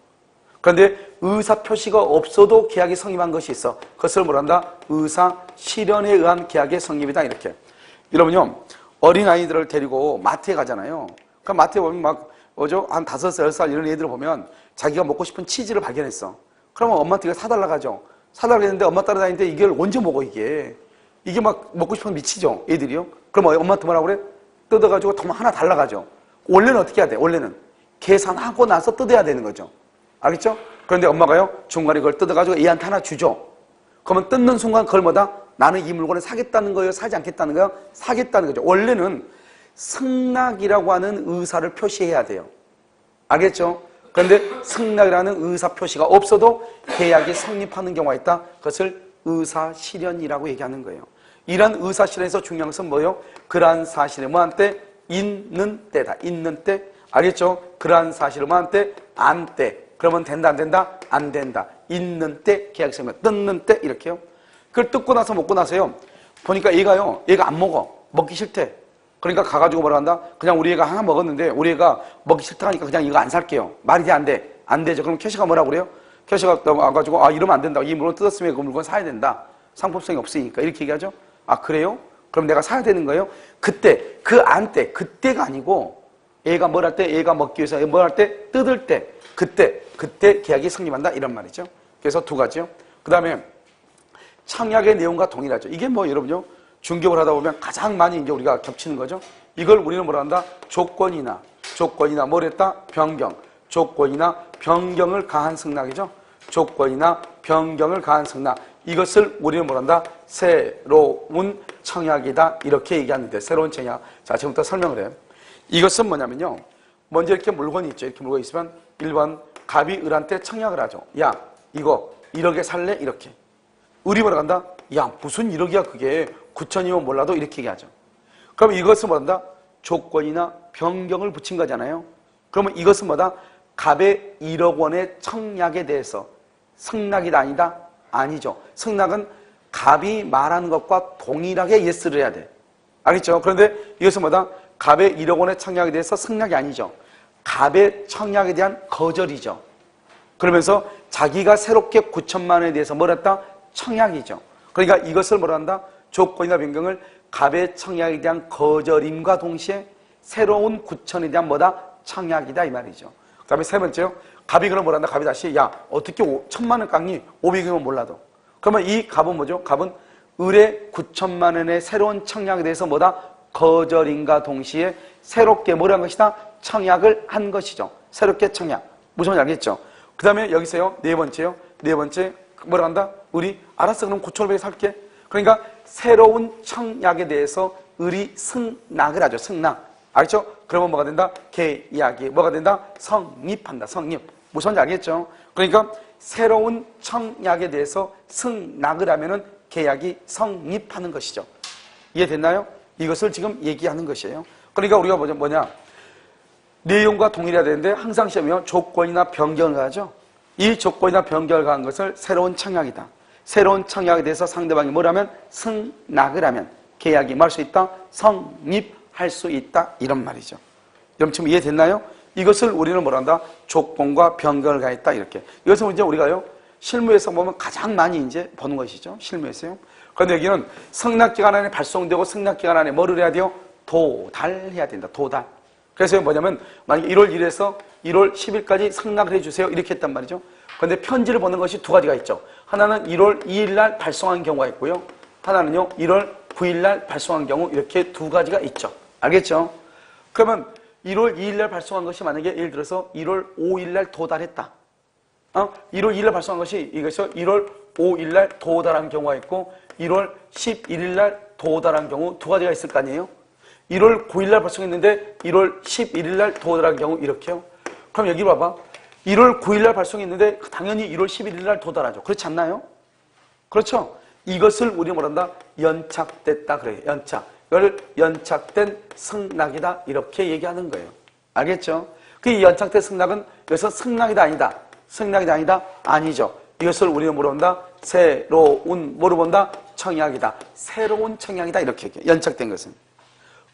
그런데 의사 표시가 없어도 계약이 성립한 것이 있어. 그것을 뭐란다? 의사 실현에 의한 계약의 성립이다. 이렇게. 여러분요, 어린아이들을 데리고 마트에 가잖아요. 그럼 마트에 보면 막, 한 5살, 6살 이런 애들을 보면 자기가 먹고 싶은 치즈를 발견했어. 그러면 엄마한테 이거 사달라고 하죠. 사달라고 했는데 엄마 따라다니는데 이걸 언제 먹어, 이게. 이게 막 먹고 싶으면 미치죠, 애들이요. 그럼 엄마한테 뭐라고 그래? 뜯어가지고 더 하나 달라고 하죠. 원래는 어떻게 해야 돼? 원래는 계산하고 나서 뜯어야 되는 거죠. 알겠죠? 그런데 엄마가요, 중간에 그걸 뜯어가지고 애한테 하나 주죠. 그러면 뜯는 순간 그걸 뭐다? 나는 이 물건을 사겠다는 거예요? 사지 않겠다는 거예요? 사겠다는 거죠. 원래는 승낙이라고 하는 의사를 표시해야 돼요. 알겠죠? 그런데 승낙이라는 의사 표시가 없어도 계약이 성립하는 경우가 있다. 그것을 의사실현이라고 얘기하는 거예요. 이런 의사실현에서 중요한 것은 뭐예요? 그러한 사실을 뭐한 때? 있는 때다. 있는 때. 알겠죠? 그러한 사실을 뭐한 때? 안 때. 그러면 된다, 안 된다? 안 된다. 있는 때 계약이 성립. 뜯는 때 이렇게요. 그걸 뜯고 나서 먹고 나서요. 보니까 얘가 안 먹어. 먹기 싫대. 그러니까 가가지고 뭐라 한다? 그냥 우리 애가 하나 먹었는데 우리 애가 먹기 싫다 하니까 그냥 이거 안 살게요. 말이 돼, 안 돼? 안 되죠. 그럼 캐시가 뭐라고 그래요? 캐시가 와가지고 이러면 안 된다. 이 물건 뜯었으면 그 물건 사야 된다. 상품성이 없으니까. 이렇게 얘기하죠. 아, 그래요? 그럼 내가 사야 되는 거예요? 그때, 그 안 때, 그때가 아니고 애가 뭘 할 때? 애가 먹기 위해서 뭘 할 때? 뜯을 때. 그때 계약이 성립한다. 이런 말이죠. 그래서 두 가지요. 그 다음에 청약의 내용과 동일하죠. 이게 뭐 여러분요. 중개업을 하다 보면 가장 많이 이제 우리가 겹치는 거죠. 이걸 우리는 뭐라 한다? 조건이나 뭘 했다? 변경. 조건이나 변경을 가한 승낙이죠. 조건이나 변경을 가한 승낙. 이것을 우리는 뭐라 한다? 새로운 청약이다. 이렇게 얘기하는데, 새로운 청약. 자, 지금부터 설명을 해요. 이것은 뭐냐면요. 먼저 이렇게 물건이 있죠. 이렇게 물건이 있으면 1번 갑이 을한테 청약을 하죠. 야, 이거 1억에 살래? 이렇게. 을이 뭐라 한다? 야, 무슨 1억이야 그게. 9천이면 몰라도 이렇게 얘기하죠. 그럼 이것은 뭐란다? 조건이나 변경을 붙인 거잖아요. 그러면 이것은 뭐다? 갑의 1억 원의 청약에 대해서 승낙이다 아니다? 아니죠. 승낙은 갑이 말하는 것과 동일하게 예스를 해야 돼. 알겠죠? 그런데 이것은 뭐다? 갑의 1억 원의 청약에 대해서 승낙이 아니죠. 갑의 청약에 대한 거절이죠. 그러면서 자기가 새롭게 9천만 원에 대해서 뭘 했다? 청약이죠. 그러니까 이것을 뭐라 한다? 조건이나 변경을 갑의 청약에 대한 거절임과 동시에 새로운 9천에 대한 뭐다? 청약이다 이 말이죠. 그 다음에 세 번째요. 갑이 그럼 뭐라 한다? 갑이 다시 야 어떻게 1,000만 원 깎니? 500이면 몰라도. 그러면 이 갑은 뭐죠? 갑은 을의 9천만 원의 새로운 청약에 대해서 뭐다? 거절임과 동시에 새롭게 뭘 한 것이다? 청약을 한 것이죠. 새롭게 청약. 무슨 말인지 알겠죠? 그 다음에 여기서요. 네 번째 뭐라 한다? 을이 알았어 그럼 9,500에 살게. 그러니까 새로운 청약에 대해서 을이 승낙을 하죠. 승낙. 알겠죠? 그러면 뭐가 된다? 계약이 뭐가 된다? 성립한다. 성립. 무슨 말인지 알겠죠? 그러니까 새로운 청약에 대해서 승낙을 하면은 계약이 성립하는 것이죠. 이해됐나요? 이것을 지금 얘기하는 것이에요. 그러니까 우리가 뭐냐? 내용과 동일해야 되는데 항상 시험이면 조건이나 변경을 가하죠. 이 조건이나 변경을 가한 것을 새로운 청약이다. 새로운 청약에 대해서 상대방이 뭐라면 승낙을 하면 계약이 뭐 할 수 있다? 성립할 수 있다. 이런 말이죠. 여러분 지금 이해됐나요? 이것을 우리는 뭐란다? 조건과 변경을 가했다. 이렇게. 이것은 이제 우리가요. 실무에서 보면 가장 많이 이제 보는 것이죠. 실무에서요. 그런데 여기는 승낙기간 안에 발송되고 승낙기간 안에 뭐를 해야 돼요? 도달해야 된다. 도달. 그래서 뭐냐면 만약에 1월 1일에서 1월 10일까지 승낙을 해주세요. 이렇게 했단 말이죠. 그런데 편지를 보는 것이 두 가지가 있죠. 하나는 1월 2일 날 발송한 경우가 있고요. 하나는요. 1월 9일 날 발송한 경우 이렇게 두 가지가 있죠. 알겠죠? 그러면 1월 2일 날 발송한 것이 만약에 예를 들어서 1월 5일 날 도달했다. 1월 2일 날 발송한 것이 이것이 1월 5일 날 도달한 경우가 있고 1월 11일 날 도달한 경우 두 가지가 있을 거 아니에요? 1월 9일 날 발송했는데 1월 11일 날 도달한 경우 이렇게요. 그럼 여기 봐봐. 1월 9일 날 발송했는데 당연히 1월 11일 날 도달하죠. 그렇지 않나요? 그렇죠? 이것을 우리 뭐란다? 연착됐다 그래요. 연착. 이걸 연착된 승낙이다 이렇게 얘기하는 거예요. 알겠죠? 그 연착된 승낙은 여기서 승낙이다 아니다. 승낙이다 아니다? 아니죠. 이것을 우리는 뭐로 본다? 새로운 뭐로 본다? 청약이다. 새로운 청약이다 이렇게 얘기해요. 연착된 것은.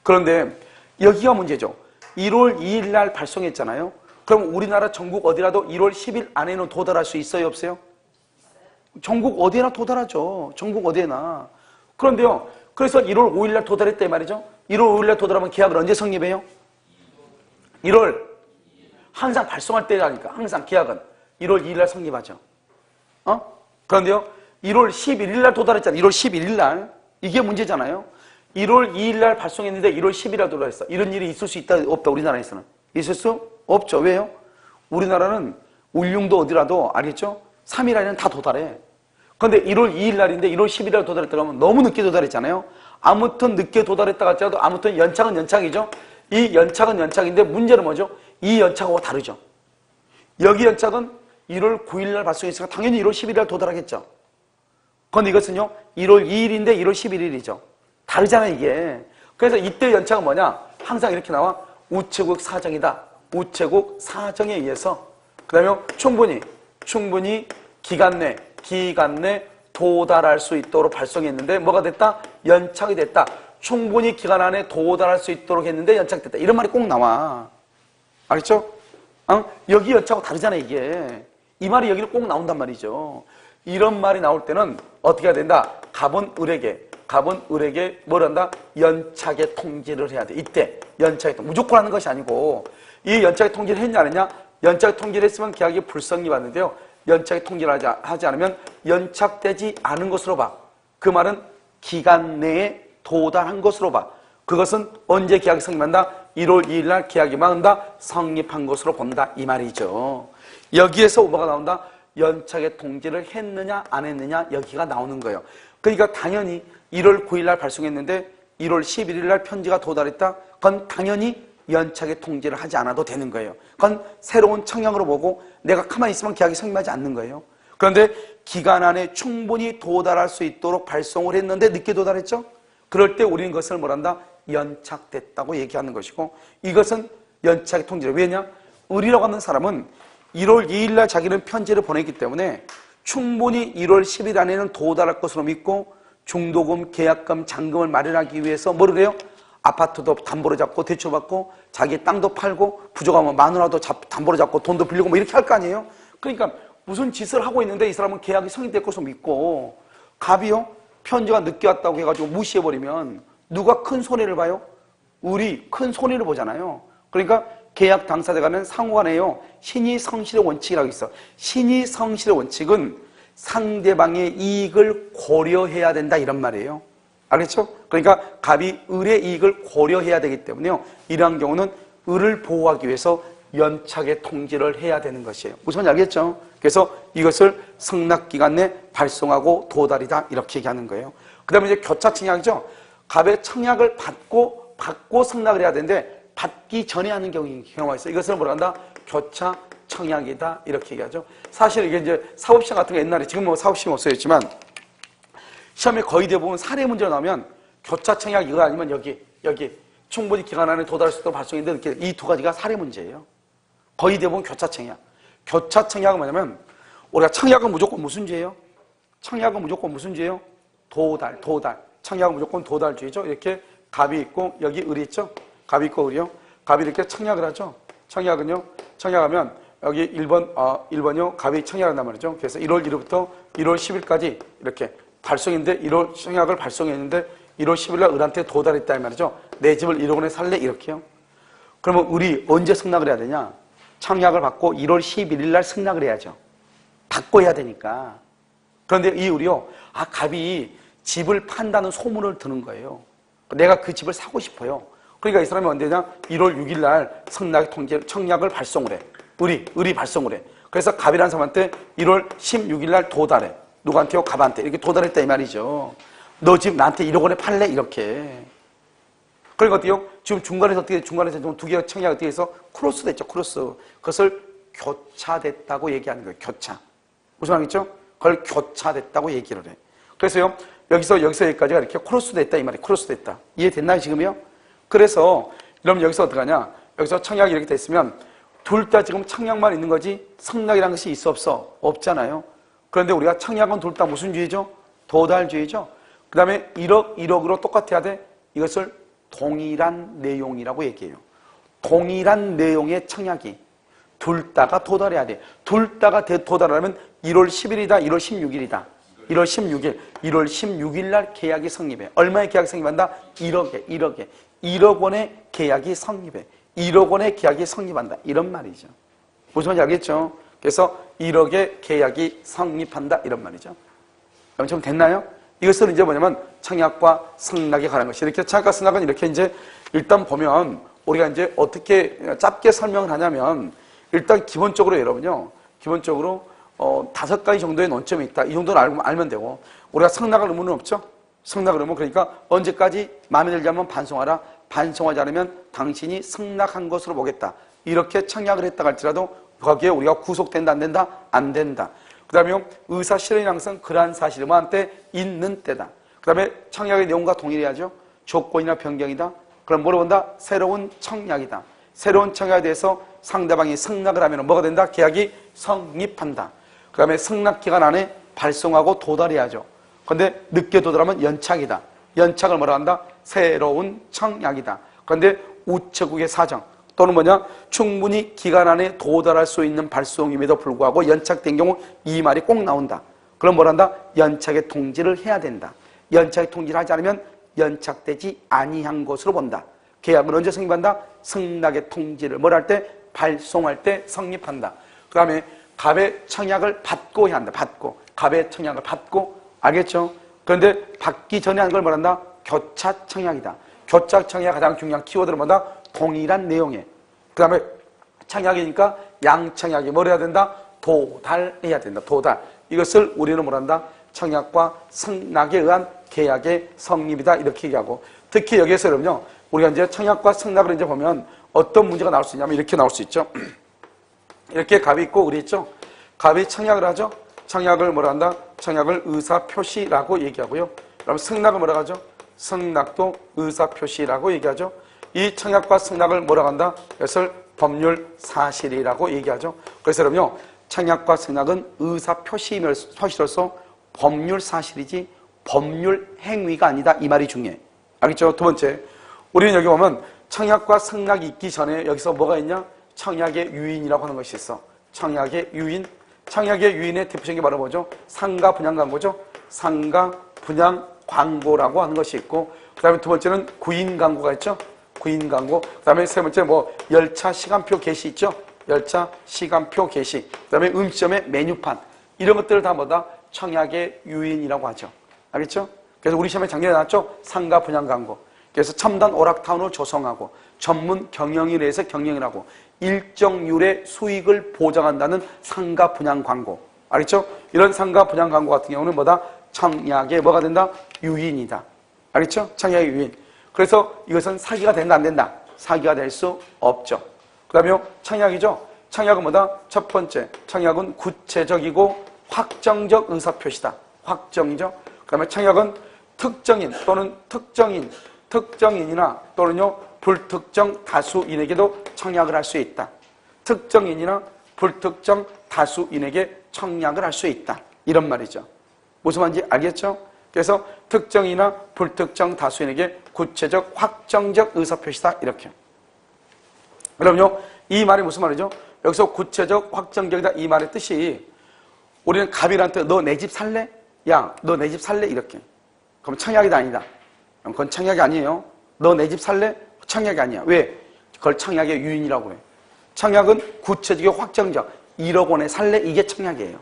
그런데 여기가 문제죠. 1월 2일 날 발송했잖아요. 그럼 우리나라 전국 어디라도 1월 10일 안에는 도달할 수 있어요? 없어요? 전국 어디에나 도달하죠. 전국 어디에나. 그런데요. 그래서 1월 5일 날 도달했대 말이죠. 1월 5일 날 도달하면 계약을 언제 성립해요? 1월. 항상 발송할 때라니까. 항상 계약은 1월 2일 날 성립하죠. 그런데요. 1월 11일 날 도달했잖아요. 1월 11일 날. 이게 문제잖아요. 1월 2일 날 발송했는데 1월 10일 날 도달했어. 이런 일이 있을 수 있다 없다 우리나라에서는? 있을 수 없죠. 왜요? 우리나라는 울릉도 어디라도 알겠죠? 3일 안에는 다 도달해. 그런데 1월 2일 날인데 1월 10일 날 도달했다고 하면 너무 늦게 도달했잖아요. 아무튼 늦게 도달했다 할지라도 아무튼 연착은 연착이죠. 이 연착은 연착인데 문제는 뭐죠? 이 연착하고 다르죠. 여기 연착은 1월 9일 날 발송했으니까 당연히 1월 10일 날 도달하겠죠. 그런데 이것은요 1월 2일인데 1월 11일이죠. 다르잖아요 이게. 그래서 이때 연착은 뭐냐? 항상 이렇게 나와. 우체국 사정이다. 우체국 사정에 의해서 그 다음에 충분히 기간 내 도달할 수 있도록 발송했는데 뭐가 됐다? 연착이 됐다. 충분히 기간 안에 도달할 수 있도록 했는데 연착됐다. 이런 말이 꼭 나와. 알겠죠? 여기 연착하고 다르잖아요 이게. 이 말이 여기는 꼭 나온단 말이죠. 이런 말이 나올 때는 어떻게 해야 된다? 갑은 을에게 뭘 한다? 연착의 통지를 해야 돼. 이때 연착의 통지. 무조건 하는 것이 아니고 이 연착의 통지를 했냐 안 했냐? 연착의 통지를 했으면 계약이 불성립하는데요. 연착의 통지를 하지 않으면 연착되지 않은 것으로 봐. 그 말은 기간 내에 도달한 것으로 봐. 그것은 언제 계약이 성립한다? 1월 2일 날 계약이 망한다? 성립한 것으로 본다. 이 말이죠. 여기에서 뭐가 나온다? 연착의 통지를 했느냐 안 했느냐 여기가 나오는 거예요. 그러니까 당연히 1월 9일 날 발송했는데 1월 11일 날 편지가 도달했다? 그건 당연히 연착의 통지를 하지 않아도 되는 거예요. 그건 새로운 청약으로 보고 내가 가만히 있으면 계약이 성립하지 않는 거예요. 그런데 기간 안에 충분히 도달할 수 있도록 발송을 했는데 늦게 도달했죠? 그럴 때 우리는 그것을 뭐란다? 연착됐다고 얘기하는 것이고 이것은 연착의 통지를. 왜냐? 을이라고 하는 사람은 1월 2일 날 자기는 편지를 보냈기 때문에 충분히 1월 10일 안에는 도달할 것으로 믿고 중도금, 계약금, 잔금을 마련하기 위해서 뭐를 해요? 아파트도 담보로 잡고 대출받고 자기 땅도 팔고 부족하면 마누라도 담보로 잡고 돈도 빌리고 뭐 이렇게 할 거 아니에요? 그러니까 무슨 짓을 하고 있는데 이 사람은 계약이 성립될 것으로 믿고 갑이요? 편지가 늦게 왔다고 해가지고 무시해버리면 누가 큰 손해를 봐요? 을이 큰 손해를 보잖아요. 그러니까 계약 당사자 간은 상호간에요. 신의성실의 원칙이라고 있어. 신의성실의 원칙은 상대방의 이익을 고려해야 된다 이런 말이에요. 알겠죠? 그러니까 갑이 을의 이익을 고려해야 되기 때문에요. 이러한 경우는 을을 보호하기 위해서 연착의 통지를 해야 되는 것이에요. 무슨 말인지 알겠죠? 그래서 이것을 성납기간 내 발송하고 도달이다 이렇게 얘기하는 거예요. 그 다음에 이제 교차청약이죠. 갑의 청약을 받고 성납을 해야 되는데 받기 전에 하는 경우가 있어요. 이것을 뭐라 한다? 교차청약이다 이렇게 얘기하죠. 사실 이게 이제 사법시험 같은 거 옛날에 지금 뭐 사법시험 없어졌지만 시험에 거의 대부분 사례 문제가 나오면 교차청약 이거 아니면 여기 충분히 기간 안에 도달할 수 있도록 발송했는데 이렇게 이 두 가지가 사례 문제예요. 거의 대부분 교차청약. 교차청약은 뭐냐면 우리가 청약은 무조건 무슨 죄예요? 청약은 무조건 무슨 죄예요? 도달. 청약은 무조건 도달주의죠. 이렇게 갑이 있고 여기 을이 있죠. 갑이 있고 을이요. 갑이 이렇게 청약을 하죠. 청약하면 여기 1번요. 갑이 청약한단 말이죠. 그래서 1월 1일부터 1월 10일까지 이렇게 발송인데 1월 청약을 발송했는데 1월 10일 날 을한테 도달했다 이 말이죠. 내 집을 1억 원에 살래 이렇게요. 그러면 을이 언제 승낙을 해야 되냐? 청약을 받고 1월 11일 날 승낙을 해야죠. 받고 해야 되니까. 그런데 이 을이요. 갑이 집을 판다는 소문을 듣는 거예요. 내가 그 집을 사고 싶어요. 그러니까 이 사람이 언제냐? 1월 6일 날 청약을 발송을 해. 을이 발송을 해. 그래서 갑이라는 사람한테 1월 16일 날 도달해. 누구한테요? 갑한테. 이렇게 도달했다 이 말이죠. 너 집 나한테 1억 원에 팔래? 이렇게. 그러니까 어때요? 지금 중간에서 두 개가 청약이 어떻게 해서 크로스 됐죠. 크로스. 그것을 교차됐다고 얘기하는 거예요. 교차. 무슨 말이죠? 그걸 교차됐다고 얘기를 해. 그래서요, 여기서 여기까지가 이렇게 크로스 됐다 이 말이에요. 크로스 됐다. 이해됐나요, 지금요? 그래서 여러분 여기서 어떻게 하냐? 여기서 청약이 이렇게 됐으면 둘 다 지금 청약만 있는 거지 성락이라는 것이 있어 없어? 없잖아요. 그런데 우리가 청약은 둘 다 무슨 주의죠? 도달주의죠. 그 다음에 1억으로 똑같아야 돼. 이것을 동일한 내용이라고 얘기해요. 동일한 내용의 청약이 둘 다가 도달해야 돼. 둘 다가 도달하면 1월 10일이다, 1월 16일이다. 1월 16일, 1월 16일 날 계약이 성립해. 얼마의 계약이 성립한다? 1억에. 1억 원의 계약이 성립해. 1억 원의 계약이 성립한다. 이런 말이죠. 무슨 말인지 알겠죠? 그래서 1억의 계약이 성립한다. 이런 말이죠. 여러분 좀 됐나요? 이것은 이제 뭐냐면 청약과 성락에 관한 것이 이렇게 청약과 성락은 이렇게 이제 일단 보면 우리가 이제 어떻게 짧게 설명을 하냐면 일단 기본적으로 여러분요. 기본적으로 5가지 정도의 논점이 있다. 이 정도는 알면 되고 우리가 성락할 의무는 없죠. 성락할 의무 그러니까 언제까지 마음에 들지 않으면 반송하라. 반송하지 않으면 당신이 성락한 것으로 보겠다. 이렇게 청약을 했다 할지라도 거기에 우리가 구속된다 안 된다? 안 된다. 그 다음에 의사 실현이 항상 그러한 사실이 뭐한테 있는 때다. 그 다음에 청약의 내용과 동일해야죠. 조건이나 변경이다. 그럼 뭐로 본다? 새로운 청약이다. 새로운 청약에 대해서 상대방이 성락을 하면 뭐가 된다? 계약이 성립한다. 그 다음에 성락 기간 안에 발송하고 도달해야죠. 그런데 늦게 도달하면 연착이다. 연착을 뭐라 한다? 새로운 청약이다. 그런데 우체국의 사정 또는 뭐냐? 충분히 기간 안에 도달할 수 있는 발송임에도 불구하고 연착된 경우 이 말이 꼭 나온다. 그럼 뭐라 한다? 연착의 통지를 해야 된다. 연착의 통지를 하지 않으면 연착되지 아니한 것으로 본다. 계약은 언제 성립한다? 성락의 통지를 뭘 할 때? 발송할 때 성립한다. 그 다음에 갑의 청약을 받고 해야 한다. 받고. 갑의 청약을 받고. 알겠죠? 그런데 받기 전에 한 걸 뭐란다? 교차 청약이다. 교차 청약이 가장 중요한 키워드는 뭐다? 동일한 내용에. 그 다음에 청약이니까 양청약이 뭘 해야 된다? 도달해야 된다. 도달. 이것을 우리는 뭐란다? 청약과 성락에 의한 계약의 성립이다. 이렇게 얘기하고. 특히 여기에서 여러분요. 우리가 이제 청약과 성락을 이제 보면 어떤 문제가 나올 수 있냐면 이렇게 나올 수 있죠. 이렇게 갑이 있고 우리 있죠. 갑이 청약을 하죠. 청약을 뭐라 한다? 청약을 의사표시라고 얘기하고요. 그럼 성락을 뭐라 하죠? 성락도 의사표시라고 얘기하죠. 이 청약과 성락을 뭐라고 한다? 이것을 법률 사실이라고 얘기하죠. 그래서 여러분요. 청약과 성락은 의사표시로서 법률 사실이지 법률 행위가 아니다. 이 말이 중요해. 알겠죠? 두 번째. 우리는 여기 보면 청약과 성락이 있기 전에 여기서 뭐가 있냐? 청약의 유인이라고 하는 것이 있어. 청약의 유인. 청약의 유인의 대표적인 게 바로 뭐죠? 상가 분양 광고죠. 상가 분양 광고라고 하는 것이 있고 그 다음에 두 번째는 구인 광고가 있죠. 구인 광고. 그 다음에 세 번째 뭐 열차 시간표 게시 있죠. 열차 시간표 게시. 그 다음에 음식점의 메뉴판. 이런 것들을 다 뭐다? 청약의 유인이라고 하죠. 알겠죠? 그래서 우리 시험에 작년에 나왔죠. 상가 분양 광고. 그래서 첨단 오락타운을 조성하고 전문 경영인에 의해서 경영을 하고 일정률의 수익을 보장한다는 상가 분양 광고. 알겠죠? 이런 상가 분양 광고 같은 경우는 뭐다? 청약의 뭐가 된다? 유인이다. 알겠죠? 청약의 유인. 그래서 이것은 사기가 된다 안 된다? 사기가 될 수 없죠. 그 다음에 청약이죠? 청약은 뭐다? 첫 번째, 청약은 구체적이고 확정적 의사표시다. 확정적. 그 다음에 청약은 특정인 또는 특정인이나 또는요 불특정 다수인에게도 청약을 할 수 있다. 특정인이나 불특정 다수인에게 청약을 할 수 있다. 이런 말이죠. 무슨 말인지 알겠죠? 그래서 특정이나 불특정 다수인에게 구체적 확정적 의사표시다. 이렇게. 그럼요. 이 말이 무슨 말이죠? 여기서 구체적 확정적이다. 이 말의 뜻이 우리는 갑이한테 너 내 집 살래? 야, 너 내 집 살래? 이렇게. 그럼 청약이 아니다. 그건 청약이 아니에요. 너 내 집 살래? 청약이 아니야. 왜? 그걸 청약의 유인이라고 해. 청약은 구체적이고 확정적. 1억 원에 살래? 이게 청약이에요.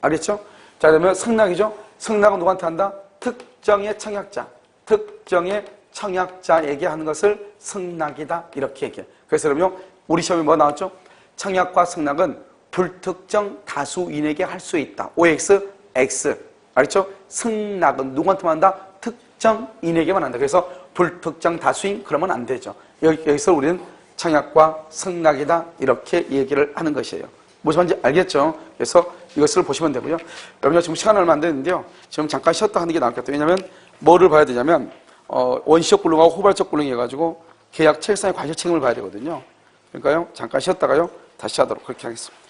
알겠죠? 자, 그러면 성락이죠? 성락은 누구한테 한다? 특정의 청약자. 특정의 청약자에게 하는 것을 성락이다. 이렇게 얘기해. 그래서 그러면 우리 시험에 뭐 나왔죠? 청약과 성락은 불특정 다수인에게 할 수 있다. OX, X. 알겠죠? 성락은 누구한테만 한다? 특정인에게만 한다. 그래서 불특정 다수인 그러면 안 되죠. 여기서 우리는 청약과 성락이다 이렇게 얘기를 하는 것이에요. 무슨 말인지 알겠죠? 그래서 이것을 보시면 되고요. 여러분 지금 시간 얼마 안 되는데요. 지금 잠깐 쉬었다 하는 게 나을 것 같아요. 왜냐하면 뭐를 봐야 되냐면 원시적 불능하고 후발적 불능 해가지고 계약 체결상의 과실 책임을 봐야 되거든요. 그러니까요. 잠깐 쉬었다가요. 다시 하도록 그렇게 하겠습니다.